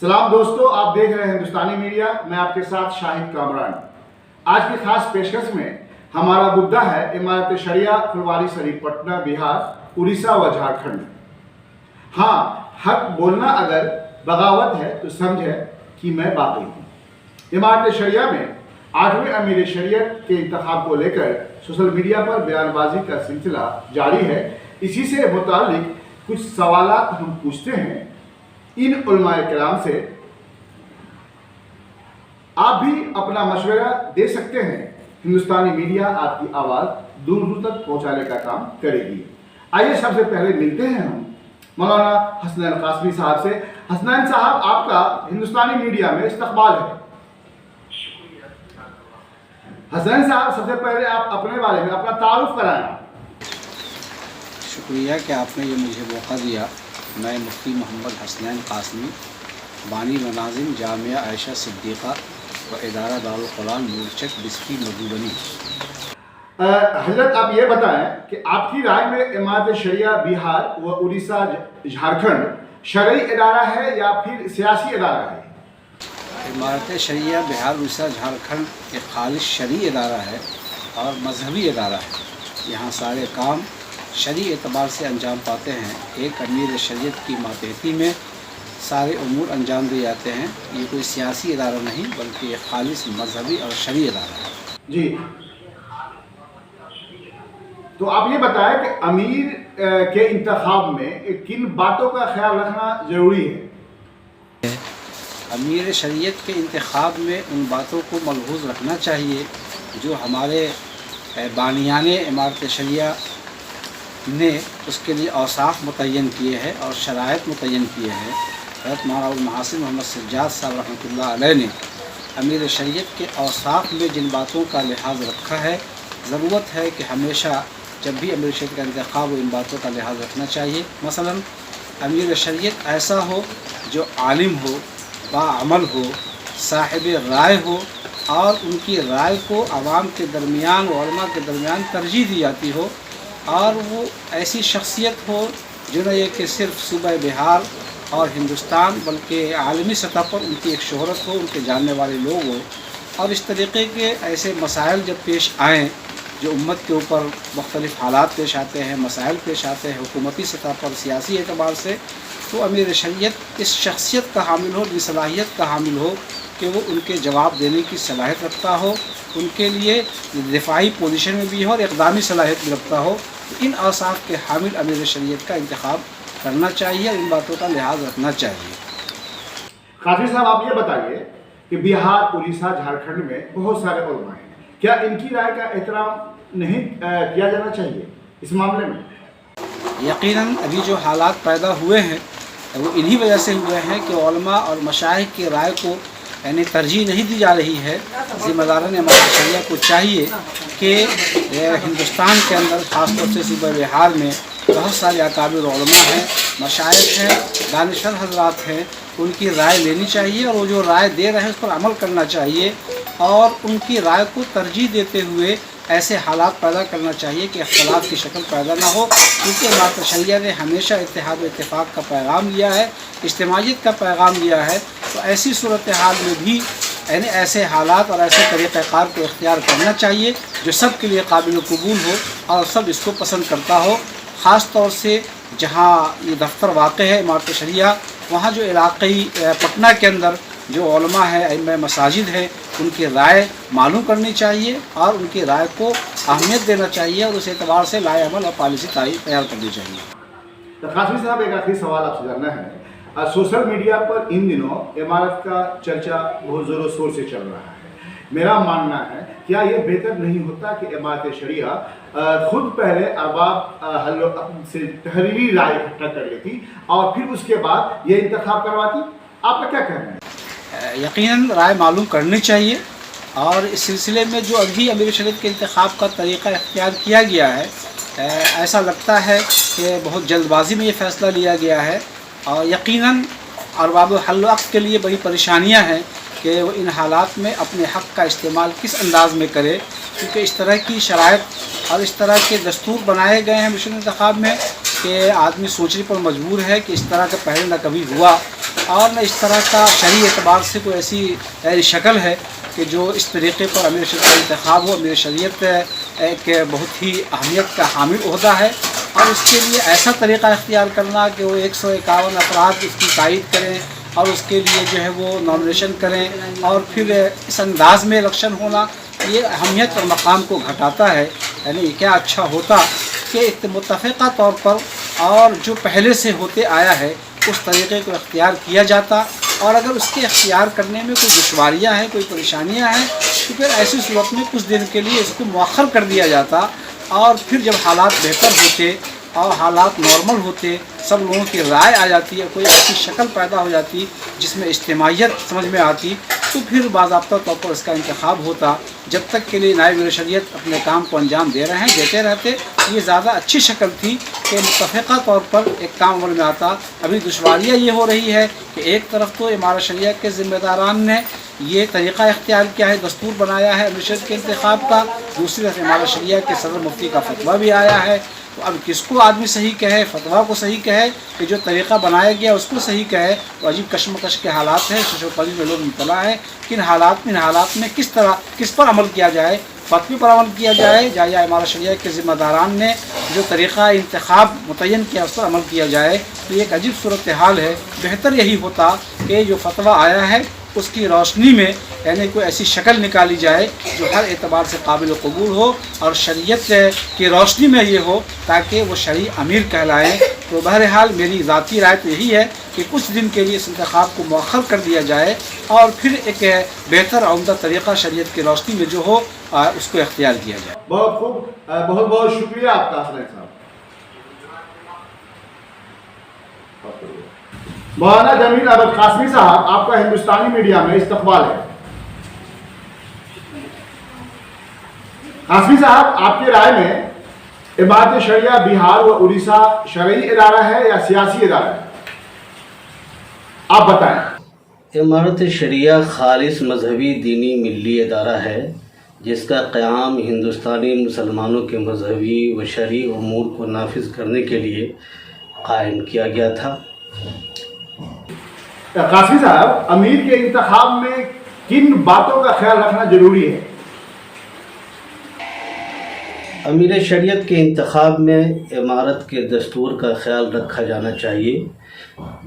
سلام دوستو، آپ دیکھ رہے ہیں ہندوستانی میڈیا. میں آپ کے ساتھ شاہد کامران. آج کی خاص پیشکش میں ہمارا مدعا ہے امارت شریعہ پھلواری شریف پٹنہ بہار اڑیسہ و جھارکھنڈ. ہاں، حق بولنا اگر بغاوت ہے تو سمجھے کہ میں باغی ہوں. امارت شریعہ میں 8ویں امیر شریعت کے انتخاب کو لے کر سوشل میڈیا پر بیان بازی کا سلسلہ جاری ہے. اسی سے متعلق کچھ سوالات ہم پوچھتے ہیں ان علماء کرام سے. آپ بھی اپنا مشورہ دے سکتے ہیں. ہندوستانی میڈیا آپ کی آواز دور دور تک پہنچانے کا کام کرے گی. آئیے سب سے پہلے ملتے ہیں ہم مولانا حسنین قاسمی صاحب سے. حسنین صاحب، آپ کا ہندوستانی میڈیا میں استقبال ہے. حسنین صاحب، سب سے پہلے آپ اپنے بارے میں اپنا تعارف کرائیں. شکریہ کہ آپ نے یہ مجھے موقع دیا. میں مفتی محمد حسنین قاسمی، بانی و ناظم جامعہ عائشہ صدیقہ و ادارہ دارالقرآن نورچک بستی مدھوبنی. حضرت، آپ یہ بتائیں کہ آپ کی رائے میں امارت شریعہ بہار و اڑیسہ جھارکھنڈ شرعی ادارہ ہے یا پھر سیاسی ادارہ ہے؟ امارت شریعہ بہار اڑیسہ جھارکھنڈ ایک خالص شرعی ادارہ ہے اور مذہبی ادارہ ہے. یہاں سارے کام شرعی اعتبار سے انجام پاتے ہیں. ایک امیر شریعت کی ماتحتی میں سارے امور انجام دیے جاتے ہیں. یہ کوئی سیاسی ادارہ نہیں بلکہ ایک خالص مذہبی اور شرعی ادارہ ہے. جی، تو آپ یہ بتائیں کہ امیر کے انتخاب میں کن باتوں کا خیال رکھنا ضروری ہے؟ امیر شریعت کے انتخاب میں ان باتوں کو ملحوظ رکھنا چاہیے جو ہمارے بانیان امارت شریعہ نے اس کے لیے اوصاف متعین کیے ہیں اور شرائط متعین کیے ہیں. حضرت مولانا ابوالمحاسن محمد سجاد صاحب رحمۃ اللہ علیہ نے امیر شریعت کے اوصاف میں جن باتوں کا لحاظ رکھا ہے، ضرورت ہے کہ ہمیشہ جب بھی امیر شریعت کا انتخاب ہو ان باتوں کا لحاظ رکھنا چاہیے. مثلا امیر شریعت ایسا ہو جو عالم ہو، باعمل ہو، صاحب رائے ہو اور ان کی رائے کو عوام کے درمیان و علماء کے درمیان ترجیح دی جاتی ہو، اور وہ ایسی شخصیت ہو جو نہ یہ کہ صرف صوبہ بہار اور ہندوستان بلکہ عالمی سطح پر ان کی ایک شہرت ہو، ان کے جاننے والے لوگ ہوں. اور اس طریقے کے ایسے مسائل جب پیش آئیں جو امت کے اوپر مختلف حالات پیش آتے ہیں، مسائل پیش آتے ہیں حکومتی سطح پر، سیاسی اعتبار سے، تو امیر شریعت اس شخصیت کا حامل ہو، اس صلاحیت کا حامل ہو کہ وہ ان کے جواب دینے کی صلاحیت رکھتا ہو، ان کے لیے دفاعی پوزیشن میں بھی ہو اور اقدامی صلاحیت بھی رکھتا ہو. تو ان اوصاف کے حامل امیر شریعت کا انتخاب کرنا چاہیے اور ان باتوں کا لحاظ رکھنا چاہیے. قاسمی صاحب، آپ یہ بتائیے کہ بہار، اڑیسہ، جھارکھنڈ میں بہت سارے علماء ہیں. کیا ان کی رائے کا احترام نہیں کیا جانا چاہیے اس معاملے میں؟ یقیناً ابھی جو حالات پیدا ہوئے ہیں وہ انہی وجہ سے ہوئے ہیں کہ علماء اور مشائخ کی رائے کو یعنی ترجیح نہیں دی جا رہی ہے. ذمہ داران امارت شریعہ کو چاہیے کہ ہندوستان کے اندر خاص طور سے صوبہ بہار میں بہت سارے اکابر علماء ہیں، مشائخ ہیں، دانشور حضرات ہیں. ان کی رائے لینی چاہیے اور وہ جو رائے دے رہے ہیں اس پر عمل کرنا چاہیے، اور ان کی رائے کو ترجیح دیتے ہوئے ایسے حالات پیدا کرنا چاہیے کہ اختلاف کی شکل پیدا نہ ہو. کیونکہ امارت شریعہ نے ہمیشہ اتحاد و اتفاق کا پیغام دیا ہے، اجتماعیت کا پیغام دیا ہے. تو ایسی صورتحال میں بھی یعنی ایسے حالات اور ایسے طریقہ کار کو اختیار کرنا چاہیے جو سب کے لیے قابل قبول ہو اور سب اس کو پسند کرتا ہو. خاص طور سے جہاں یہ دفتر واقع ہے امارت شریعہ، وہاں جو علاقائی پٹنہ کے اندر جو علماء ہیں، ائمہ مساجد ہیں، ان کی رائے معلوم کرنی چاہیے اور ان کی رائے کو اہمیت دینا چاہیے اور اس اعتبار سے لائے عمل اور پالیسی تیار کرنی چاہیے. قاسمی صاحب، ایک آخری سوال آپ سے کرنا ہے. سوشل میڈیا پر ان دنوں امارت کا چرچا بہت زور و شور سے چل رہا ہے. میرا ماننا ہے کیا یہ بہتر نہیں ہوتا کہ امارت شریعہ خود پہلے ارباب حل و عقد سے تحریری رائے اکٹھا کر لیتی اور پھر اس کے بعد یہ انتخاب کرواتی؟ آپ کا کیا کہنا ہے؟ یقیناً رائے معلوم کرنی چاہیے، اور اس سلسلے میں جو ابھی امیر شریعت کے انتخاب کا طریقہ اختیار کیا گیا ہے، ایسا لگتا ہے کہ بہت جلد بازی میں یہ فیصلہ لیا گیا ہے. اور یقیناً ارباب حل و عقد کے لیے بڑی پریشانیاں ہیں کہ وہ ان حالات میں اپنے حق کا استعمال کس انداز میں کرے، کیونکہ اس طرح کی شرائط اور اس طرح کے دستور بنائے گئے ہیں مشن انتخاب میں کہ آدمی سوچنے پر مجبور ہے کہ اس طرح کا پہلے نہ کبھی ہوا اور نہ اس طرح کا شرعی اعتبار سے کوئی ایسی شکل ہے کہ جو اس طریقے پر امیر شریعت کا انتخاب ہو۔ امیر شریعت ایک بہت ہی اہمیت کا حامل عہدہ ہے، اور اس کے لیے ایسا طریقہ اختیار کرنا کہ وہ 151 افراد اس کی تائید کریں اور اس کے لیے جو ہے وہ نامنیشن کریں، اور پھر اس انداز میں الیکشن ہونا، یہ اہمیت اور مقام کو گھٹاتا ہے۔ یعنی کیا اچھا ہوتا کہ متفقہ طور پر اور جو پہلے سے ہوتے آیا ہے اس طریقے کو اختیار کیا جاتا، اور اگر اس کے اختیار کرنے میں کوئی دشواریاں ہیں، کوئی پریشانیاں ہیں، تو پھر ایسی صورت میں کچھ دن کے لیے اس کو مؤخر کر دیا جاتا، اور پھر جب حالات بہتر ہوتے اور حالات نارمل ہوتے، سب لوگوں کی رائے آ جاتی ہے، کوئی ایسی شکل پیدا ہو جاتی جس میں اجتماعیت سمجھ میں آتی، تو پھر باضابطہ طور پر اس کا انتخاب ہوتا۔ جب تک کے لیے نائب امیر شریعت اپنے کام کو انجام دے رہے ہیں، دیتے رہتے، یہ زیادہ اچھی شکل تھی کہ متفقہ طور پر ایک کام عمل میں آتا۔ ابھی دشواریاں یہ ہو رہی ہے کہ ایک طرف تو امارت شریعت کے ذمہ داران نے یہ طریقہ اختیار کیا ہے، دستور بنایا ہے امیر شریعت کے انتخاب کا، دوسری طرف امارت شریعت کے صدر مفتی کا فتویٰ بھی آیا ہے۔ تو اب کس کو آدمی صحیح کہے، فتویٰ کو صحیح کہے کہ جو طریقہ بنایا گیا اس کو صحیح کہے؟ تو عجیب کشمکش کے حالات ہیں، شش و پلی میں لوگ مبتلا ہیں کہ ان حالات میں کس پر عمل کیا جائے، فتوی پر عمل کیا جائے یا امارت شریعت کے ذمہ داران نے جو طریقہ انتخاب متعین کیا اس پر عمل کیا جائے؟ تو یہ ایک عجیب صورتحال ہے۔ بہتر یہی ہوتا کہ جو فتویٰ آیا ہے اس کی روشنی میں یعنی کوئی ایسی شکل نکالی جائے جو ہر اعتبار سے قابل قبول ہو اور شریعت کی روشنی میں یہ ہو تاکہ وہ شرعی امیر کہلائیں۔ تو بہرحال میری ذاتی رائے تو یہی ہے کہ کچھ دن کے لیے اس انتخاب کو مؤخر کر دیا جائے اور پھر ایک بہتر عمدہ طریقہ شریعت کی روشنی میں جو ہو اس کو اختیار کیا جائے۔ بہت خوب، بہت بہت شکریہ آپ کا حسنین صاحب۔ مولانا جمیل احمد قاسمی صاحب، آپ کا ہندوستانی میڈیا میں استقبال ہے۔ قاسمی صاحب، آپ کی رائے میں امارت شریعہ بہار و اڑیسہ شرعی ادارہ ہے یا سیاسی ادارہ ہے؟ آپ بتائیں۔ امارت شریعہ خالص مذہبی دینی ملی ادارہ ہے جس کا قیام ہندوستانی مسلمانوں کے مذہبی و شرعی امور کو نافذ کرنے کے لیے قائم کیا گیا تھا۔ قاسمی صاحب، امیر کے انتخاب میں کن باتوں کا خیال رکھنا ضروری ہے؟ امیر شریعت کے انتخاب میں امارت کے دستور کا خیال رکھا جانا چاہیے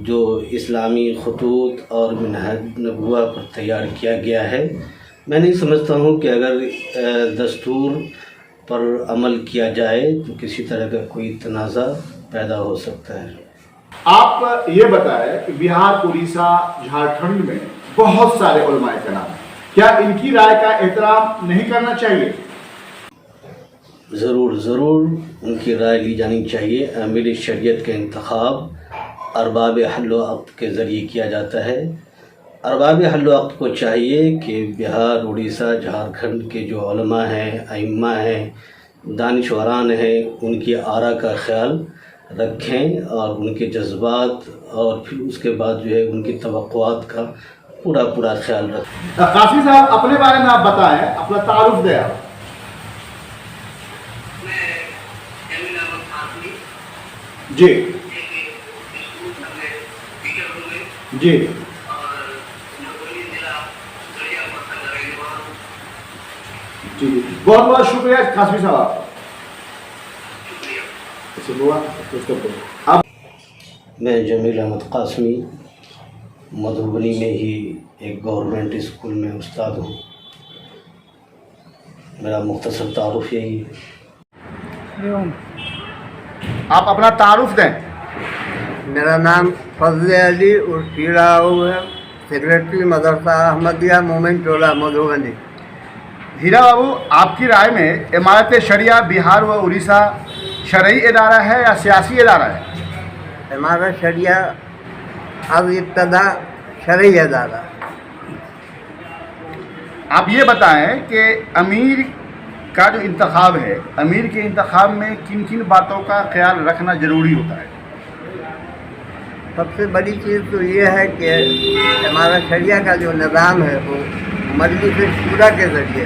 جو اسلامی خطوط اور منہج نبوہ پر تیار کیا گیا ہے۔ میں نہیں سمجھتا ہوں کہ اگر دستور پر عمل کیا جائے تو کسی طرح کا کوئی تنازع پیدا ہو سکتا ہے۔ آپ یہ بتائیں کہ بہار، اڑیسہ، جھارکھنڈ میں بہت سارے علماء کرام ہیں، کیا ان کی رائے کا احترام نہیں کرنا چاہیے؟ ضرور ان کی رائے لی جانی چاہیے۔ امیر شریعت کا انتخاب ارباب حل و عقد کے ذریعے کیا جاتا ہے۔ ارباب حل و عقد کو چاہیے کہ بہار، اڑیسہ، جھارکھنڈ کے جو علماء ہیں، ائمہ ہیں، دانشوران ہیں، ان کی آراء کا خیال رکھیں اور ان کے جذبات اور پھر اس کے بعد جو ہے ان کی توقعات کا پورا خیال رکھیں۔ قاسمی صاحب، اپنے بارے میں آپ بتائیں، اپنا تعارف دیں آپ۔ جی جی جی، بہت بہت شکریہ قاسمی صاحب۔ اب میں جمیل احمد قاسمی مدھوبنی میں ہی ایک گورنمنٹ اسکول میں استاد ہوں۔ میرا مختصر تعارف یہی ہے۔ آپ اپنا تعارف دیں۔ میرا نام فضل علی عرف راؤ ہے، سیکریٹری مدرسہ احمدیہ مومن ٹولہ مدھوبنی۔ ہیرا بابو، آپ کی رائے میں امارت شریعہ بہار و اڑیسہ شرعی ادارہ ہے یا سیاسی ادارہ ہے؟ امارت شریعہ از ابتدا شرعی ادارہ۔ آپ یہ بتائیں کہ امیر کا جو انتخاب ہے، امیر کے انتخاب میں کن کن باتوں کا خیال رکھنا ضروری ہوتا ہے؟ سب سے بڑی چیز تو یہ ہے کہ امارت شریعہ کا جو نظام ہے وہ مجلس شورا کے ذریعے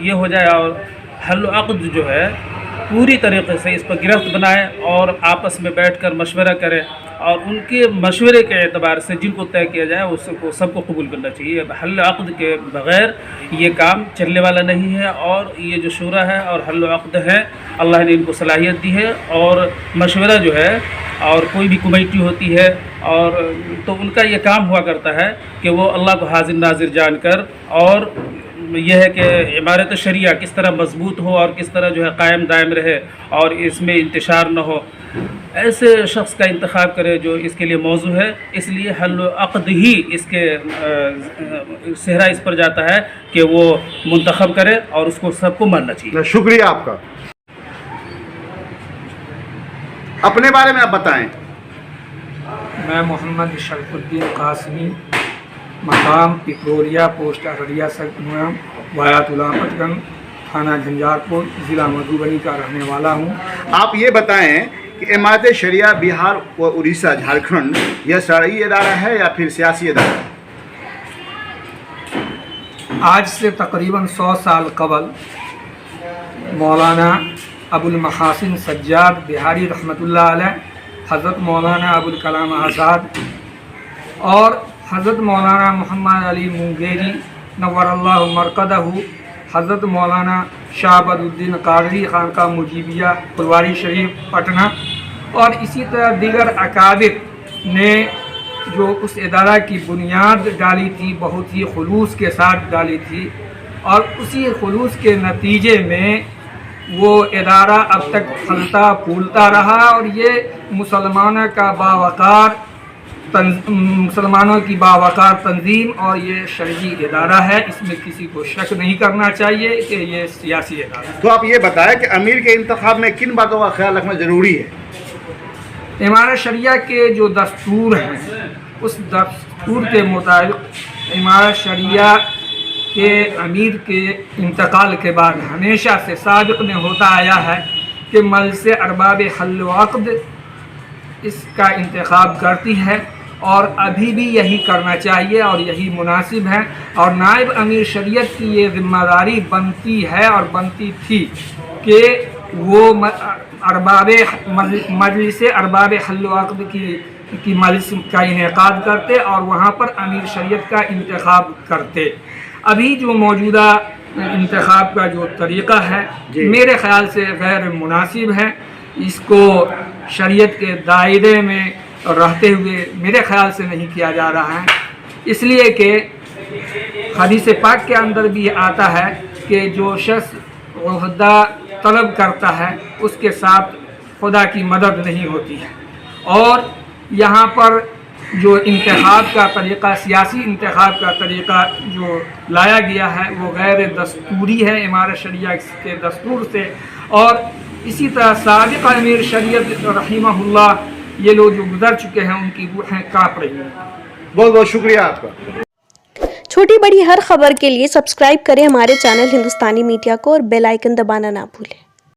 یہ ہو جائے اور حل و عقد جو ہے پوری طریقے سے اس پر گرفت بنائے اور آپس میں بیٹھ کر مشورہ کرے اور ان کے مشورے کے اعتبار سے جن کو طے کیا جائے اس کو سب کو قبول کرنا چاہیے. حل عقد کے بغیر یہ کام چلنے والا نہیں ہے. اور یہ جو شورا ہے اور حل عقد ہے اللہ نے ان کو صلاحیت دی ہے. اور مشورہ جو ہے اور کوئی بھی کمیٹی ہوتی ہے اور تو ان کا یہ کام ہوا کرتا ہے کہ وہ اللہ کو حاضر ناظر جان کر اور یہ ہے کہ عمارت شریعہ کس طرح مضبوط ہو اور کس طرح جو ہے قائم دائم رہے اور اس میں انتشار نہ ہو، ایسے شخص کا انتخاب کرے جو اس کے لیے موضوع ہے. اس لیے حل و عقد ہی اس کے صحرا اس پر جاتا ہے کہ وہ منتخب کرے اور اس کو سب کو ماننا چاہیے. شکریہ آپ کا. اپنے بارے میں آپ بتائیں. میں محمد شرف الدین قاسمی، مقام پکرولیا، پوسٹ ارریہ سرگم، وایات علامت گنج، تھانہ جھنجھار پور، ضلع مدھوبنی کا رہنے والا ہوں. آپ یہ بتائیں کہ عمارت شریعہ بہار و اڑیسہ جھارکھنڈ یہ شرعی ادارہ ہے یا پھر سیاسی ادارہ؟ آج سے تقریباً 100 سال قبل مولانا ابو المحاسن سجاد بہاری رحمۃ اللہ علیہ، حضرت مولانا ابوالکلام آزاد اور حضرت مولانا محمد علی منگیری نور اللہ مرقدہ، حضرت مولانا شہاب الدین قادری خانقاہ مجیبیہ پھلواری شریف پٹنہ اور اسی طرح دیگر اکابر نے جو اس ادارہ کی بنیاد ڈالی تھی بہت ہی خلوص کے ساتھ ڈالی تھی اور اسی خلوص کے نتیجے میں وہ ادارہ اب تک پھلتا پھولتا رہا اور یہ مسلمانوں کی باوقار تنظیم اور یہ شرعی ادارہ ہے. اس میں کسی کو شک نہیں کرنا چاہیے کہ یہ سیاسی ادارہ ہے. تو آپ یہ بتائیں کہ امیر کے انتخاب میں کن باتوں کا خیال رکھنا ضروری ہے؟ امارت شریعہ کے جو دستور ہیں اس دستور کے مطابق امارت شریعہ کے امیر کے انتقال کے بعد ہمیشہ سے سابق میں ہوتا آیا ہے کہ مجلس ارباب حل و عقد اس کا انتخاب کرتی ہے اور ابھی بھی یہی کرنا چاہیے اور یہی مناسب ہے. اور نائب امیر شریعت کی یہ ذمہ داری بنتی ہے اور بنتی تھی کہ وہ مجلس ارباب حل و عقد کی مجلس کا انعقاد کرتے اور وہاں پر امیر شریعت کا انتخاب کرتے. ابھی جو موجودہ انتخاب کا جو طریقہ ہے میرے خیال سے غیر مناسب ہے. اس کو شریعت کے دائرے میں رہتے ہوئے میرے خیال سے نہیں کیا جا رہا ہے، اس لیے کہ حدیث پاک کے اندر بھی آتا ہے کہ جو شخص عہدہ طلب کرتا ہے اس کے ساتھ خدا کی مدد نہیں ہوتی ہے. اور یہاں پر جو انتخاب کا طریقہ، سیاسی انتخاب کا طریقہ جو لایا گیا ہے وہ غیر دستوری ہے امارت شریعہ کے دستور سے. اور اسی طرح سابق امیر شریعت رحمہ اللہ یہ لوگ جو گزر چکے ہیں ان کی روحیں کانپ رہی ہیں. بہت بہت شکریہ آپ کا. چھوٹی بڑی ہر خبر کے لیے سبسکرائب کریں ہمارے چینل ہندوستانی میڈیا کو اور بیل آئیکن دبانا نہ بھولیں.